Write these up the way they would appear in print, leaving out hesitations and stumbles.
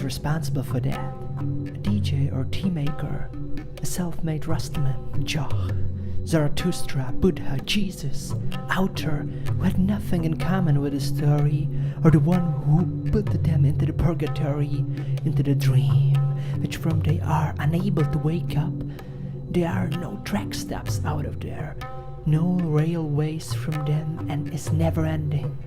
Responsible for that, a DJ or tea maker, a self-made Rastaman, Joch, Zarathustra, Buddha, Jesus, outer, who had nothing in common with the story, or the one who put them into the purgatory, into the dream, which from they are unable to wake up. There are no track stops out of there, no railways from them, and it's never ending.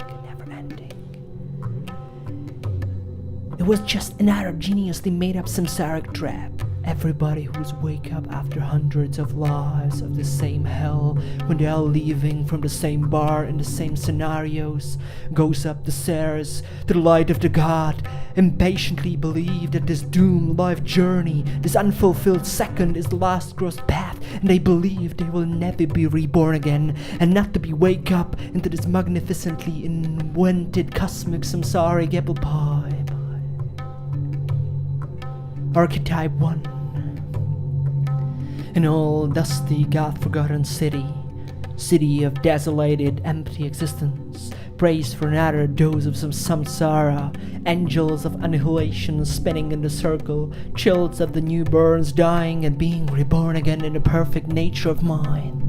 It was just another geniusly made up samsaric trap. Everybody who's wake up after hundreds of lives of the same hell, when they are leaving from the same bar in the same scenarios, goes up the stairs to the light of the God, impatiently believe that this doomed life journey, this unfulfilled second is the last crossed path, and they believe they will never be reborn again, and not to be wake up into this magnificently invented cosmic samsaric apple pie. Archetype 1. An old, dusty, God-forgotten city of desolated, empty existence, praised for another dose of some samsara, angels of annihilation spinning in the circle, chills of the newborns dying and being reborn again in the perfect nature of mind.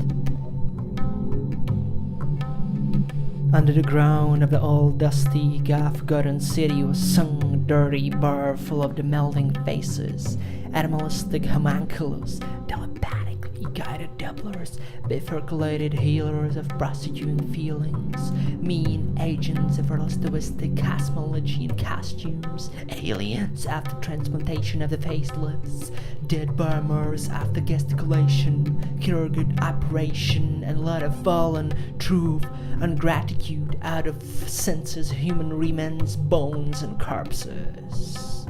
Under the ground of the old dusty, God-forgotten city was sung a dirty bar full of the melting faces, animalistic homunculus, telepathically guided doublers, bifurcated healers of prostituting feelings, mean agents of relativistic cosmology and costumes, aliens after transplantation of the facelifts, dead bombers after gesticulation, chirurgical operation, and a lot of fallen truth and gratitude out of senses human remains, bones, and corpses.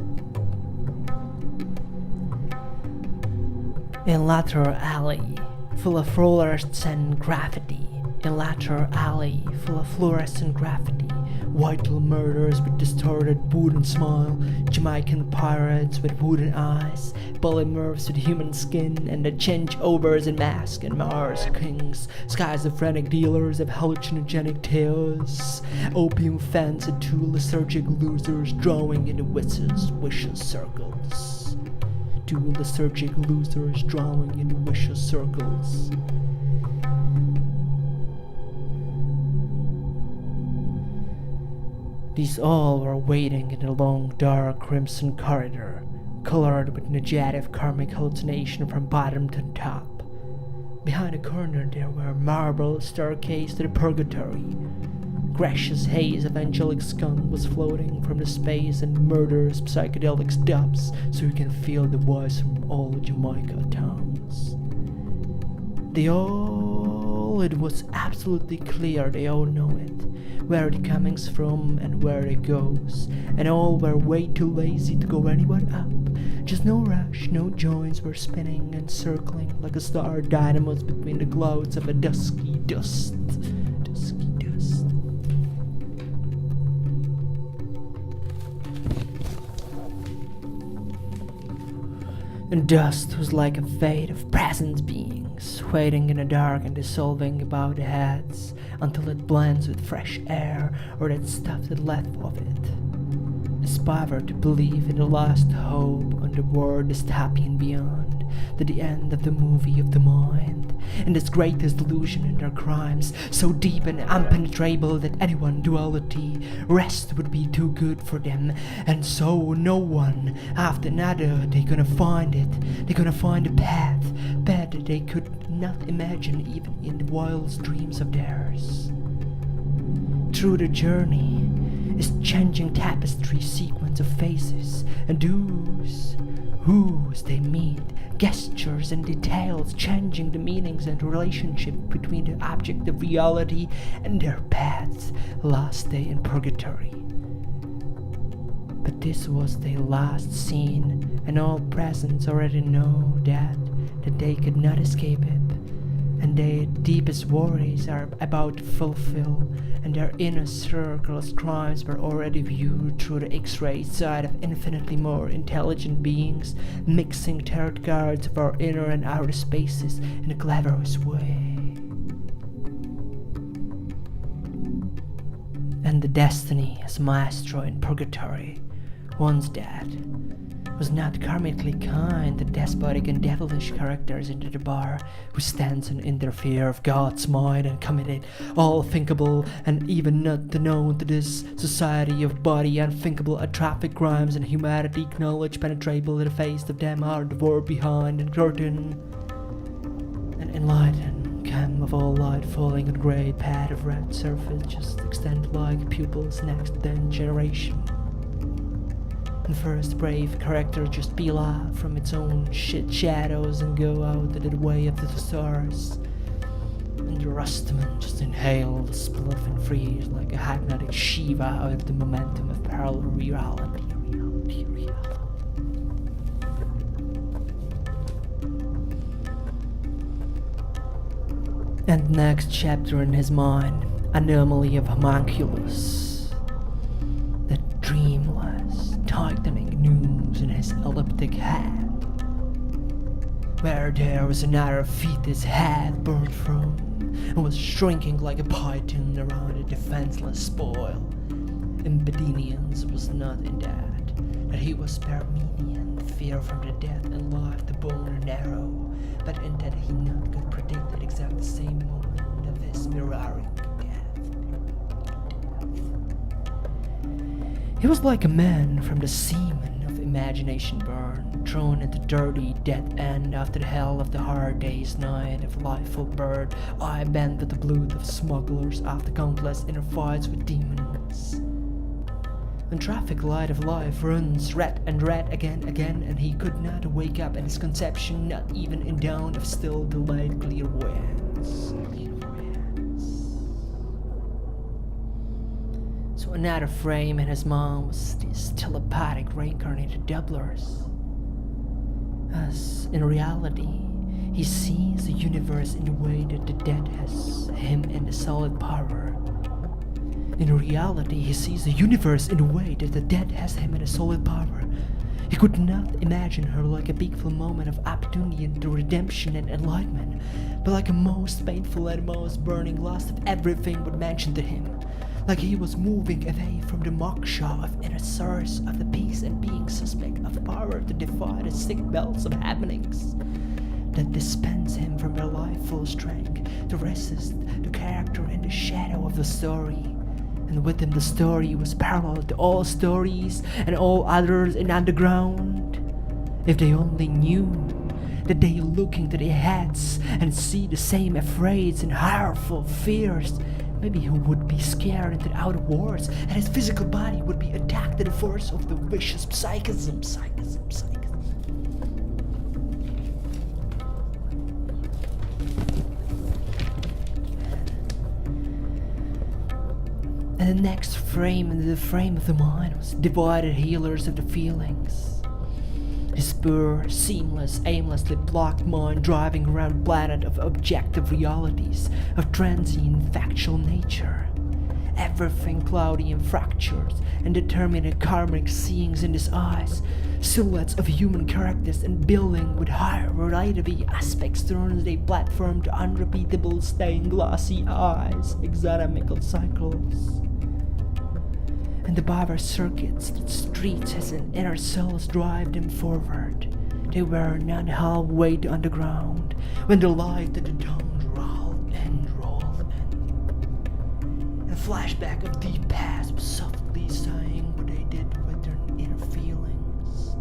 In lateral alley, full of fluorescent graffiti. In lateral alley, full of fluorescent graffiti. Vital murders with distorted wooden smile, Jamaican pirates with wooden eyes, polymorphs with human skin, and the changeovers in mask and Mars kings, schizophrenic dealers of hallucinogenic tales, opium fans and two lethargic losers drawing in the vicious circles. Two lethargic losers drawing in the vicious circles. These all were waiting in a long, dark, crimson corridor, colored with negative karmic hallucination from bottom to top. Behind the corner there were marble staircase to the purgatory. Gracious haze of angelic scum was floating from the space and murderous psychedelic stops, so you can feel the voice from all Jamaica towns. It was absolutely clear they all know it, where it comes from and where it goes, and all were way too lazy to go anywhere up. Just no rush, no joints were spinning and circling like a star dynamos between the clouds of a dusky dust. And dust was like a fate of present beings, waiting in the dark and dissolving about the heads until it blends with fresh air or that stuff that left of it. Aspire to believe in the last hope on the world dystopian beyond. to the end of the movie of the mind, in this greatest delusion in their crimes, so deep and impenetrable that anyone duality, rest would be too good for them, and so no one after another they gonna find it. They're gonna find a path that they could not imagine even in the wildest dreams of theirs. Through the journey is changing tapestry sequence of faces and whose they meet, gestures and details changing the meanings and relationship between the object of reality and their paths, last day in purgatory. But this was their last scene, and all presents already know that they could not escape it, and their deepest worries are about to fulfill, and their inner circle's crimes were already viewed through the X-ray side of infinitely more intelligent beings, mixing tarot cards of our inner and outer spaces in a cleverest way. And the destiny as maestro in purgatory, once dead, was not karmically kind to despotic and devilish characters into the bar who stands in their fear of God's mind and committed all thinkable and even not known to this society of body unthinkable traffic crimes, and humanity knowledge penetrable to the face of them are devoured behind and curtain and enlightened come of all light falling on grey pad of red surface just extend like pupils next then generation. And first brave character just peel out from its own shit shadows and go out to the way of the stars. And the Rustman just inhale the spliff and freeze like a hypnotic Shiva out of the momentum of parallel reality. And next chapter in his mind, anomaly of homunculus, the dreamless, tightening noose in his elliptic head, where there was another fetus head burned from, and was shrinking like a python around a defenseless spoil. Impedinians was not in that he was Parmenian, fear from the death and life the bone and arrow, but in that he not could predict at exact the same moment of his mirroring death. He was like a man from the semen of imagination burn, thrown into dirty dead end after the hell of the hard day's night of lifeful bird, eye bent with the blood of smugglers after countless inner fights with demons. When traffic light of life runs red and red again, and he could not wake up in his conception, not even in dawn of still delayed clear winds. So another frame in his mind was these telepathic reincarnated doublers. As in reality, he sees the universe in the way that the dead has him in the solid power. In reality, he sees the universe in a way that the dead has him in a solid power. He could not imagine her like a peaceful moment of opportunity into redemption and enlightenment, but like a most painful and most burning loss of everything would mention to him. Like he was moving away from the moksha of inner source of the peace and being suspect of power to defy the sick belts of happenings that dispense him from their life full strength to resist the character in the shadow of the story. And with him the story was parallel to all stories and all others in underground. If they only knew that they look into their heads and see the same afraid and horrible fears, maybe he would be scared into the outer worlds and his physical body would be attacked to the force of the vicious psychism. And the next frame in the frame of the mind was divided healers of the feelings. His pure, seamless, aimlessly blocked mind driving around a planet of objective realities, of transient factual nature. Everything cloudy and fractured, and determinate karmic seeings in his eyes, silhouettes of human characters and building with higher variety aspects turns their platform to unrepeatable stained glassy eyes, exonomical cycles. And the power circuits that streets as an inner cells drive them forward, They were not halfway to underground when the light of the tongue rolled in. A flashback of deep past was softly sighing what they did with their inner feelings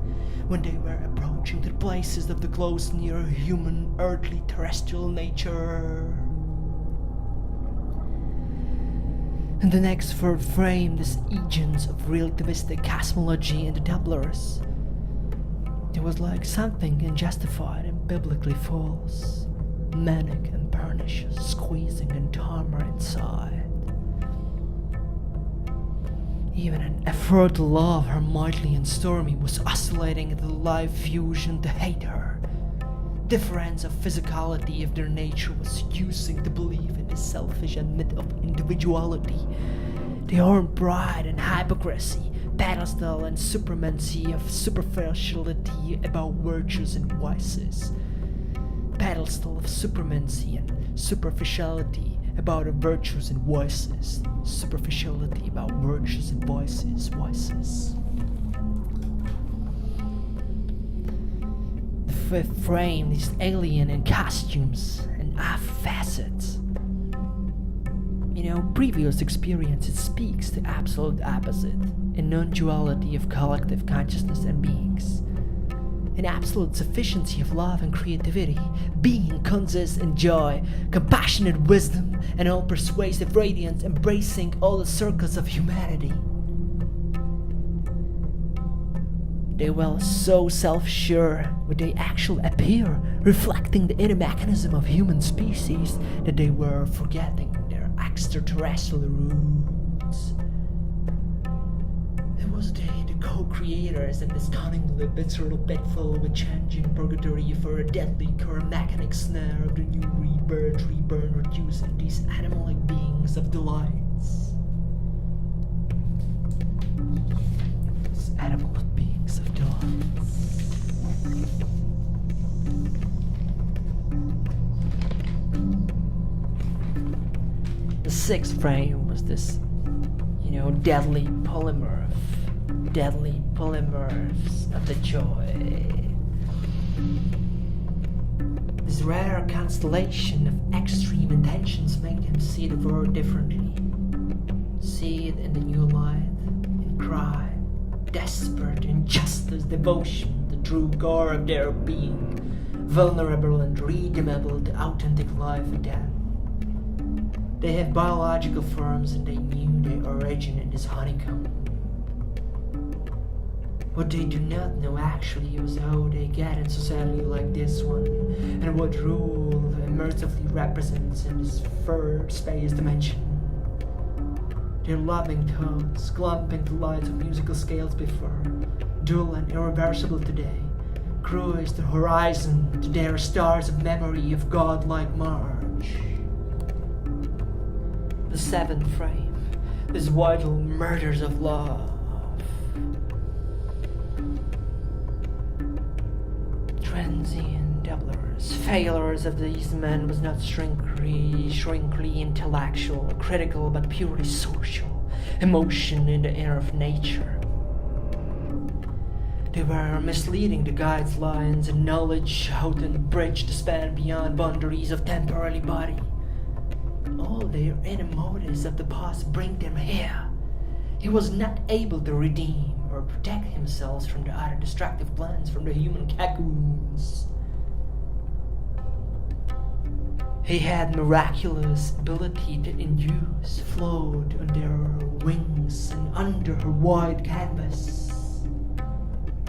when they were approaching the places of the close near human, earthly, terrestrial nature. In the next third frame, this agents of relativistic cosmology in the tablas. It was like something unjustified and biblically false, manic and pernicious, squeezing and timer inside. Even an effort to love her mightily and stormy was oscillating into the live fusion to hate her. Difference of physicality of their nature was using to believe in the selfish and myth of individuality. They earned pride and hypocrisy, pedestal and supremacy of superficiality about virtues and vices. Pedestal of supremacy and superficiality about the virtues and vices. Superficiality about virtues and vices. The fifth frame is alien in costumes and off facets. Previous experience, it speaks the absolute opposite, a non-duality of collective consciousness and beings. An absolute sufficiency of love and creativity, being consists in joy, compassionate wisdom, and all-persuasive radiance, embracing all the circles of humanity. They were so self-sure would they actually appear, reflecting the inner mechanism of human species, that they were forgetting their extraterrestrial roots. It was they, the co-creators, in this stunningly visceral pitfall with changing purgatory for a deadly core mechanic snare of the new rebirth, reducing these animalic beings of delights. These animalic beings of delights. The sixth frame was this, deadly polymorphs of the joy. This rare constellation of extreme intentions made him see the world differently. See it in the new light, in crime, desperate injustice, devotion, the true core of their being, vulnerable and redeemable to authentic life and death. They have biological forms and they knew their origin in this honeycomb. What they do not know actually was how they get in society like this one, and what rule immersively represents in this third space dimension. Their loving tones, clumping to lights of musical scales before, dull and irreversible today, cruise the horizon to their stars of memory of godlike march. The seventh frame, this vital murders of love. Transient dabblers, failures of these men was not shrinkly intellectual, critical, but purely social, emotion in the air of nature. They were misleading the guide's lines and knowledge how to bridge the span beyond boundaries of temporary body. All their inner motives of the past bring them here. He was not able to redeem or protect himself from the other destructive plans from the human cocoons. He had miraculous ability to induce, float on their wings and under her wide canvas.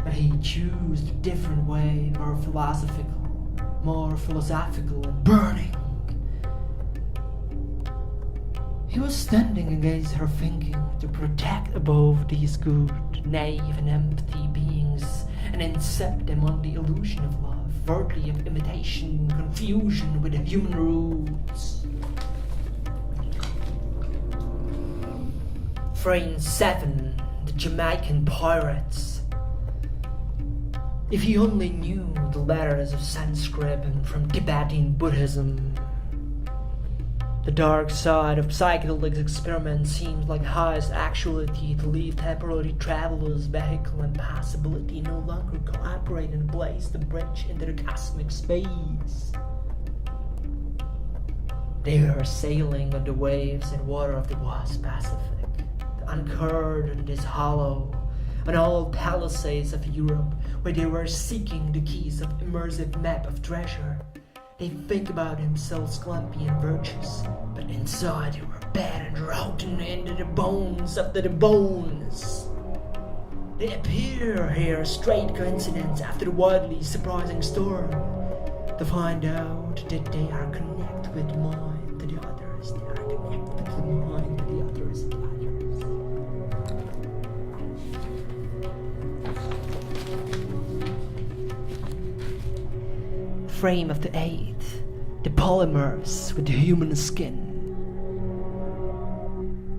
But he chose a different way, more philosophical and burning. He was standing against her thinking to protect above these good, naive and empty beings and incept them on the illusion of love, worthy of imitation, confusion with the human roots. Frame 7, the Jamaican pirates. If he only knew the letters of Sanskrit and from Tibetan Buddhism, The dark side of psychedelic experiment seems like highest actuality to leave temporary travelers' vehicle and possibility no longer cooperate in place to bridge into the cosmic space. They are sailing on the waves and water of the vast Pacific, anchored in this hollow, on all palisades of Europe, where they were seeking the keys of immersive map of treasure. They think about themselves clumpy and virtuous, but inside they were bad and rotten into the bones of the bones. They appear here, straight coincidence after the wildly surprising storm, to find out that they are connected with mind to the others. They are connected with the mind to the others. Frame of the eighth, the polymers with the human skin.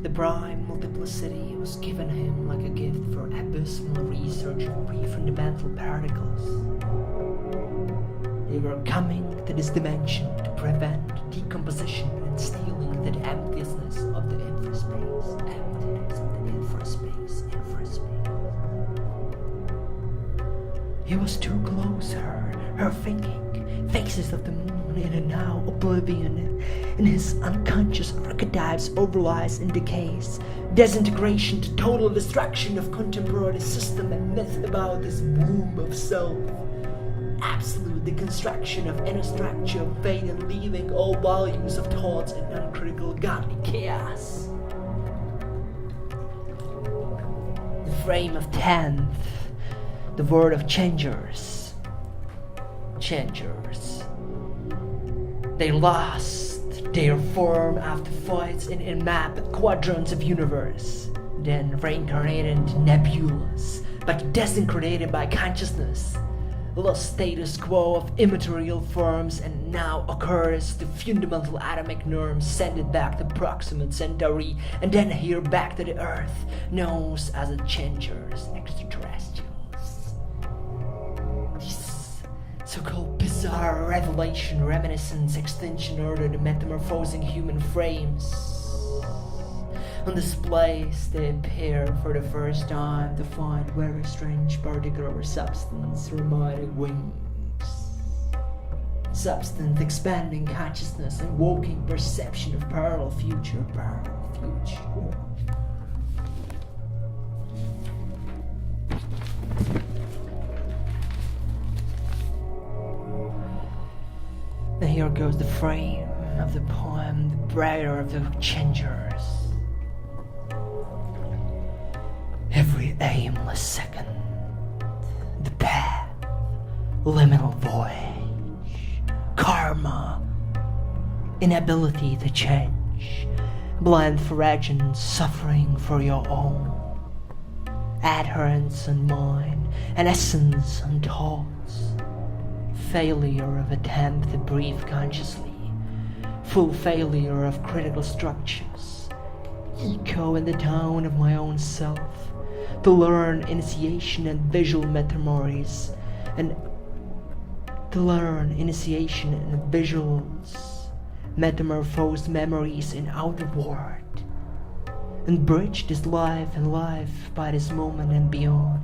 The prime multiplicity was given him like a gift for abysmal research of pre-fundamental particles. They were coming to this dimension to prevent decomposition and stealing the emptiness of the infraspace. Emptiness of the infraspace. He was too close, her thinking. Faces of the moon in a now oblivion, in his unconscious archetypes overlies and decays, disintegration to total destruction of contemporary system and myth about this womb of self, absolute deconstruction of inner structure of fate and leaving all values of thoughts in uncritical godly chaos. The frame of 10th, the word of changers. They lost their form after fights in map quadrants of universe, then reincarnated into nebulas, but disincarnated by consciousness, lost status quo of immaterial forms, and now occurs the fundamental atomic norms, send it back to Proximate Centauri, and then here back to the Earth, known as the changers, extraterrestrials. So-called bizarre revelation, reminiscence, extinction order, the metamorphosing human frames. On displays, they appear for the first time to find very strange particular substance, rheumatic wings. Substance expanding consciousness, invoking perception of parallel future. And here goes the frame of the poem, the brighter of the changers. Every aimless second, the path, liminal voyage, karma, inability to change, blind foraging, suffering for your own, adherence on mind, and essence on thoughts. Failure of attempt to breathe consciously, full failure of critical structures, echo in the tone of my own self, to learn initiation and visual metamorphoses, and to learn initiation and visuals, metamorphosed memories in outer world, and bridge this life and life by this moment and beyond.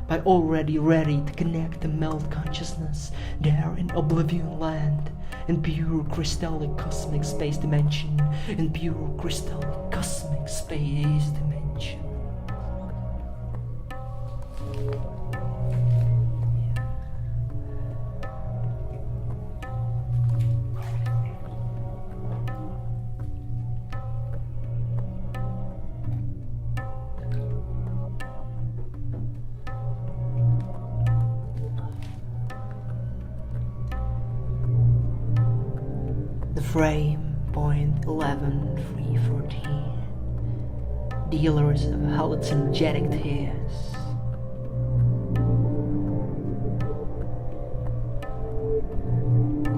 By already ready to connect the melt consciousness there in oblivion land, in pure crystallic cosmic space dimension, in pure crystallic cosmic space dimension. Frame, point 11.314. Dealers of hallucinogenic tears.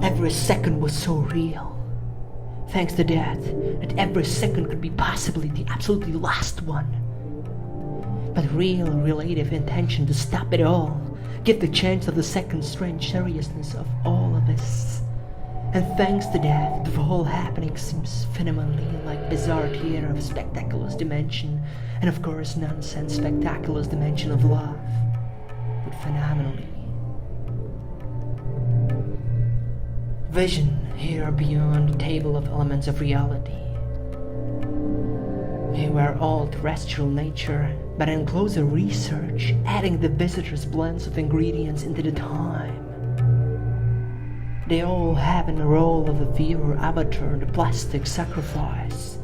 Every second was so real. Thanks to that every second could be possibly the absolutely last one. But real relative intention to stop it all, give the chance of the second strange seriousness of all of this. And thanks to that, the whole happening seems phenomenally like bizarre theater of spectacular dimension, and of course nonsense spectacular dimension of love, but phenomenally. Vision here beyond the table of elements of reality. They were all terrestrial nature, but in closer research, adding the visitor's blends of ingredients into the time. They all have in the role of a viewer avatar, the plastic sacrifice.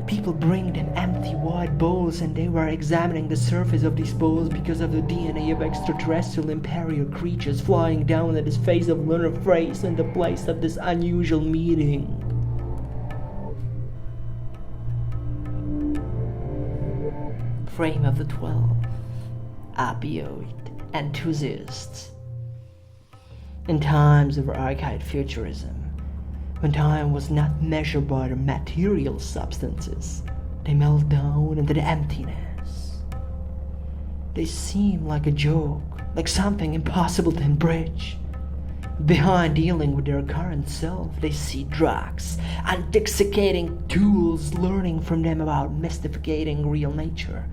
People bring them empty white bowls and they were examining the surface of these bowls because of the DNA of extraterrestrial imperial creatures flying down at the face of lunar phrase in the place of this unusual meeting. Frame of the 12 opioid enthusiasts. In times of archaic futurism, when time was not measured by the material substances, they melt down into the emptiness. They seem like a joke, like something impossible to bridge. Behind dealing with their current self, they see drugs, intoxicating tools, learning from them about mystificating real nature,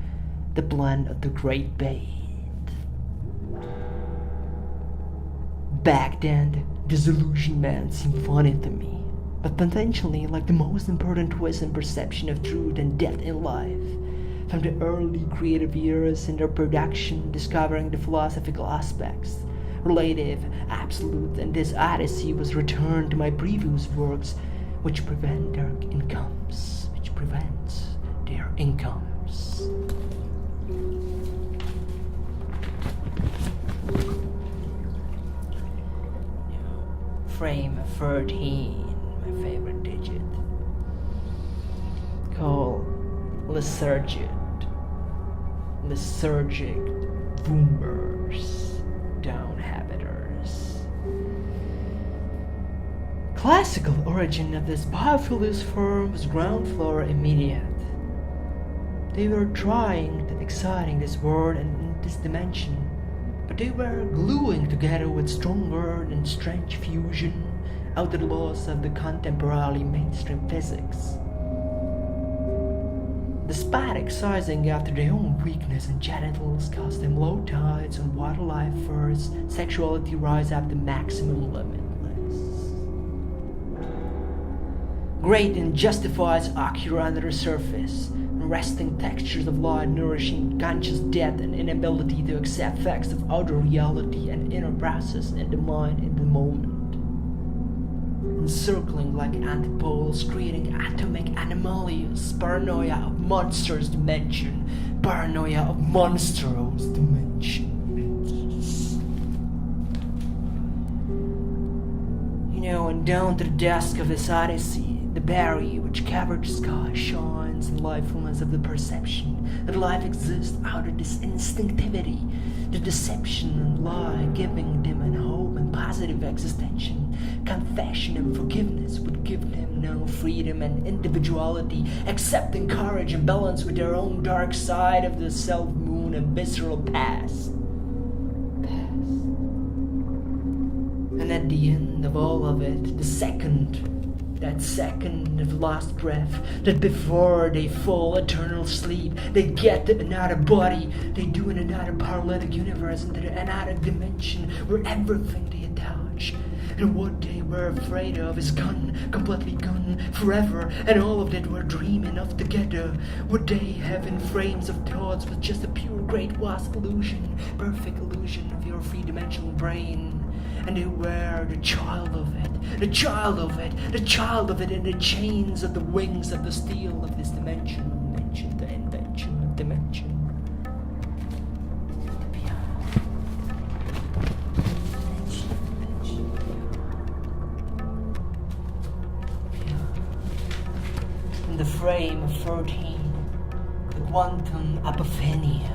the blend of the great bait. Back then, disillusionment seemed funny to me, but potentially like the most important twist in perception of truth and death in life. From the early creative years in their production, discovering the philosophical aspects, relative, absolute, and this odyssey was returned to my previous works, which prevents their incomes. Frame 13, my favorite digit, called lethargic boomers, downhabiters. Classical origin of this biophilus form was ground floor immediate. They were trying to exciting this world and in this dimension, but they were gluing together with stronger and strange fusion out of the laws of the contemporary mainstream physics. Despite exercising after their own weakness and genitals caused them low tides on water life force, sexuality rise up to maximum limitless. Great and justifies occur under the surface, resting textures of light nourishing conscious death and inability to accept facts of outer reality and inner process in the mind in the moment. Encircling like antipoles, creating atomic anomalies, paranoia of monstrous dimension, paranoia of monstrous dimension. And down to the dusk of this odyssey, the berry which covered the sky shines in lifelessness of the perception that life exists out of this instinctivity, the deception and lie giving them an hope and positive existential. Confession and forgiveness would give them no freedom and individuality, accepting courage and balance with their own dark side of the self-moon and visceral past. And at the end of all of it, that second of last breath, that before they fall eternal sleep, they get to another body, they do in another paralytic universe, into another dimension where everything they attach and what they were afraid of is gone, completely gone, forever, and all of that were dreaming of together. What they have in frames of thoughts was just a pure great vast illusion, perfect illusion of your three-dimensional brain. And they were the child of it, the child of it, the child of it in the chains of the wings of the steel of this dimension, the invention of dimension. In the frame of 13, the quantum apophenia.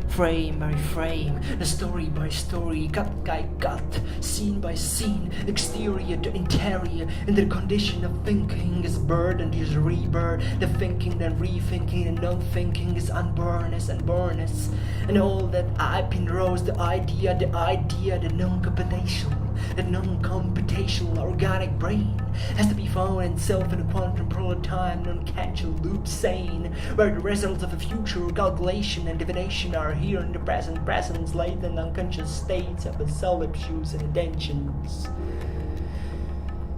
Frame by frame, the story by story, cut by cut, scene by scene, exterior to interior, and the condition of thinking is birth and is rebirth, the thinking and rethinking and non-thinking is unbornness and bornness, and all that I've been rose, the idea, the non-computational. that non-computational organic brain has to be found in itself in a quantum prototype non-catchal loop sane, where the results of a future calculation and divination are here in the present presence, latent unconscious states of the solipses and attentions.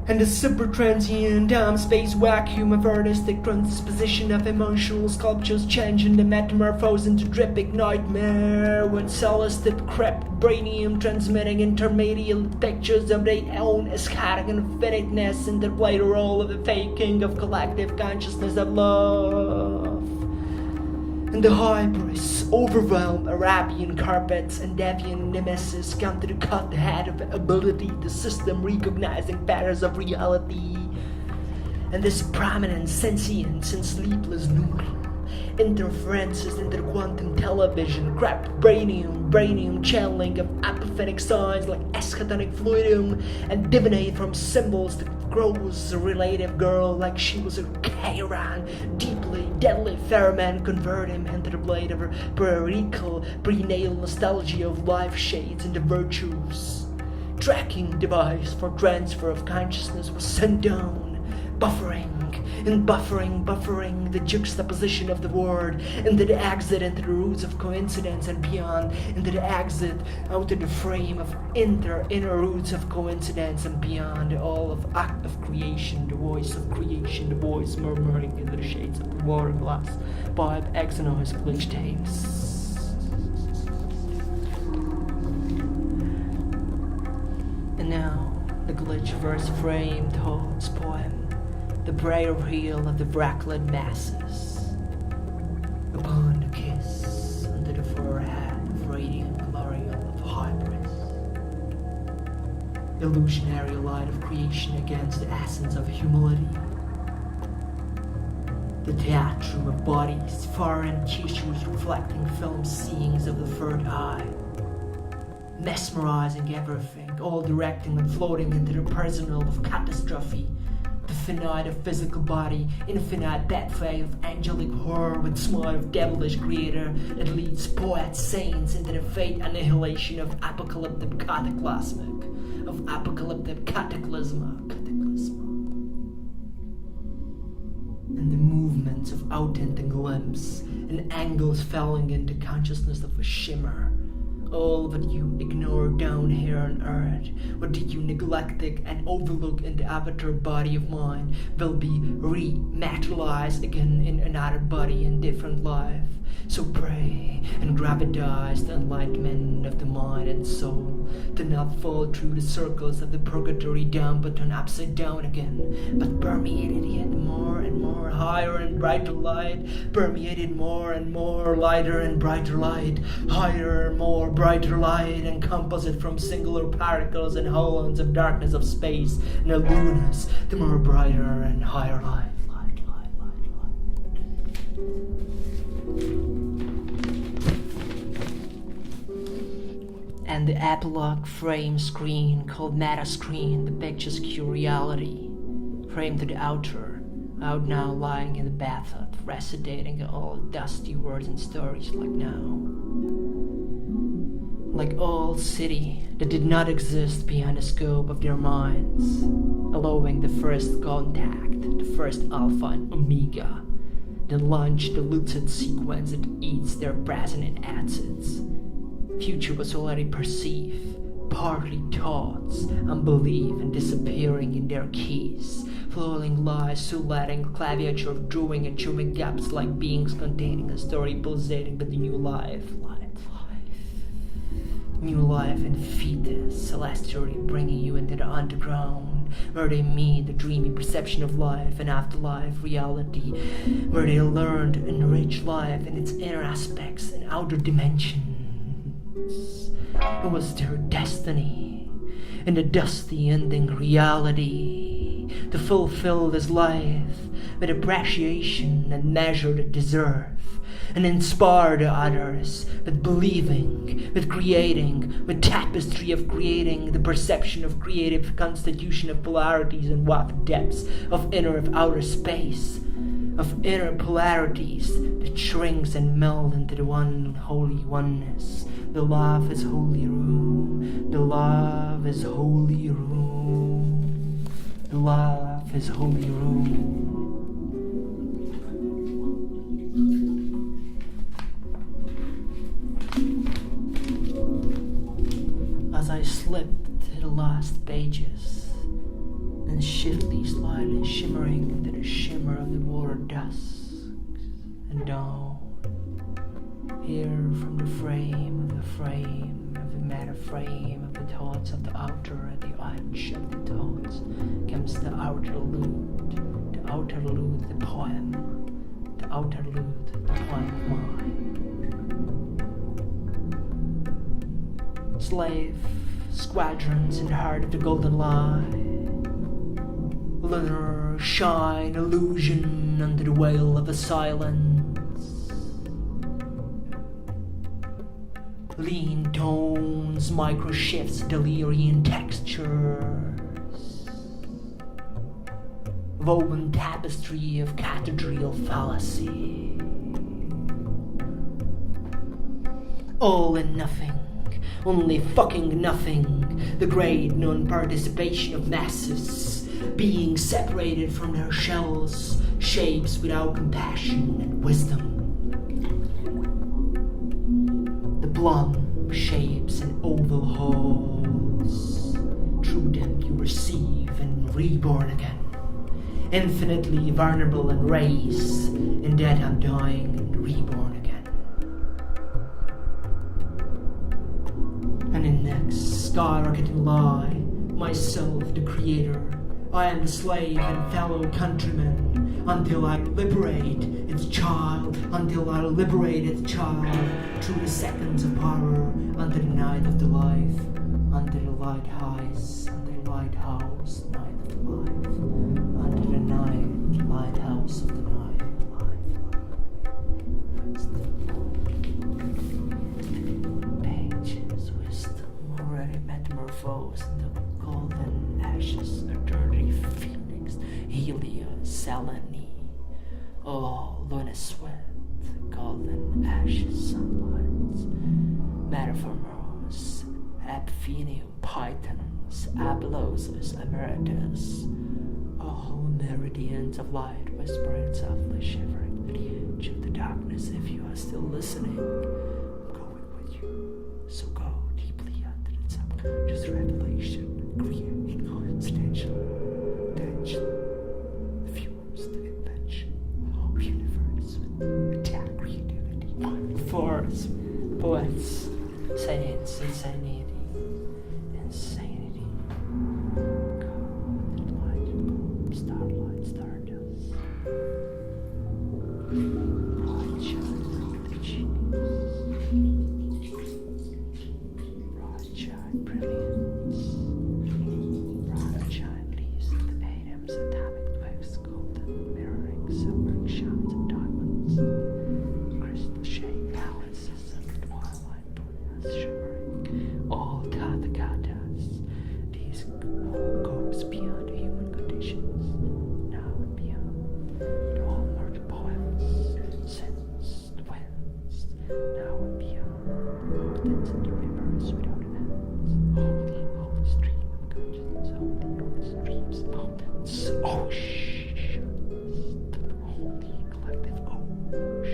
And the super-transient time-space vacuum of artistic transposition of emotional sculptures changing the metamorphose into dripping nightmare, when celeste crept branium transmitting intermediate pictures of their own aesthetic infiniteness and the played role of the faking of collective consciousness of love. And the Qebrus overwhelm Arabian carpets and deviant nemesis come to cut the head of ability, the system recognizing patterns of reality. And this prominent sentience in Sleepless Noodle interferences into the quantum television, crap branium channeling of apophonic signs like eschatonic fluidum, and divinate from symbols that grows a relative girl like she was a Chiron, deeply deadly ferment, convert him into the blade of her paranoic prenatal nostalgia of life shades into virtues. Tracking device for transfer of consciousness was sent down, buffering the juxtaposition of the word, into the exit, into the roots of coincidence and beyond, into the exit, out of the frame of inner roots of coincidence and beyond, all of act of creation, the voice of creation, the voice murmuring into the shades of the water glass, pipe, exonoise, glitch tapes. And now, the glitch verse frame holds poem, the prayer reel of the bracklet masses. Upon the kiss under the forehead of radiant glory of Qebrus, illusionary light of creation against the essence of humility. The theater of bodies, foreign tissues reflecting film scenes of the third eye, mesmerizing everything, all directing and floating into the personal of catastrophe. The finite of physical body, infinite that fate of angelic horror with smile of devilish creator that leads poets, saints into the fate annihilation of apocalyptic cataclysm. And the movements of authentic glimpse and angles falling into consciousness of a shimmer. All that you ignore down here on earth, what did you neglect and overlook in the avatar body of mine, will be rematerialized again in another body in different life. So pray and gravitize the enlightenment of the mind and soul, to not fall through the circles of the purgatory down but turn upside down again, but permeated yet more and more, higher and brighter light, permeated more and more, lighter and brighter light, higher, more, brighter light, and composite from singular particles and holons of darkness of space and illuminous, the more brighter and higher light. And the epilogue frame screen called meta screen depicts pure reality, framed to the outer, out now lying in the bathtub, recitating all dusty words and stories like now. Like all city that did not exist beyond the scope of their minds, allowing the first contact, the first alpha and omega, the launch, the lucid sequence that eats their present in acids. Future was already perceived, partly thoughts, unbelief, and disappearing in their keys, flowing lies, letting claviature of drawing and chewing gaps like beings containing a story pulsating with the new life. New life and fetus, celestially bringing you into the underground, where they meet the dreamy perception of life and afterlife reality, where they learn to enrich life in its inner aspects and outer dimensions. It was their destiny, in the dusty ending reality, to fulfill this life with appreciation and measure the deserve, and inspire the others with believing, with creating, with tapestry of creating, the perception of creative constitution of polarities and what depths of inner of outer space, of inner polarities that shrinks and meld into the one holy oneness. The love is holy room, the love love is holy room. Love is holy room. As I slipped to the last pages, and swiftly, slightly shimmering into the shimmer of the water dusk and dawn, here from the frame of the matter frame of the thoughts of the outer at the edge of the thoughts comes the outerlude, the poem, the outerlude, the poem of mine. Slave squadrons in the heart of the golden light, lunar shine illusion under the veil of a silence. Lean tones, micro shifts, delirium textures, woven tapestry of cathedral fallacy. All and nothing, only fucking nothing, the great non-participation of masses, being separated from their shells, shapes without compassion and wisdom. The plum shapes and oval halls, through them you receive and reborn again, infinitely vulnerable and raised, in that I'm dying and reborn again. And in next skyrocketing lie, myself the creator, I am the slave and fellow countryman, until I liberate its child, through the seconds of horror, under the night of the life, under the lighthouse, night of the life, under the night, lighthouse of the night, pages, wisdom, already metamorphosed into golden ashes, a dirty phoenix, Helia, Selene, all lunar sweat, golden ashes, sunlights, metaphormos, Aphenium, Pythons, Ablosus, Emeritus, all meridians of light whispering softly, shivering at the edge of the darkness. If you are still listening, I'm going with you. So go deeply under the subconscious revelation, creation, extension, tension, fumes the invention, whole universe with attack creativity, force, poets, science, insanity. Starlight, stardust. Bright shine, the genius. Bright shine, brilliance. Bright shine, leaves of the atoms, atomic waves, golden, mirroring, silver shines of diamonds. Crystal shade palaces of twilight, brilliance, shimmering. All kathakatas. These goes beyond human conditions, now and beyond. And all murder poems, sins, winds, now and beyond. Mountains and the rivers without ends. Holy stream of consciousness, holy streams, mountains, oceans, holy collective oceans.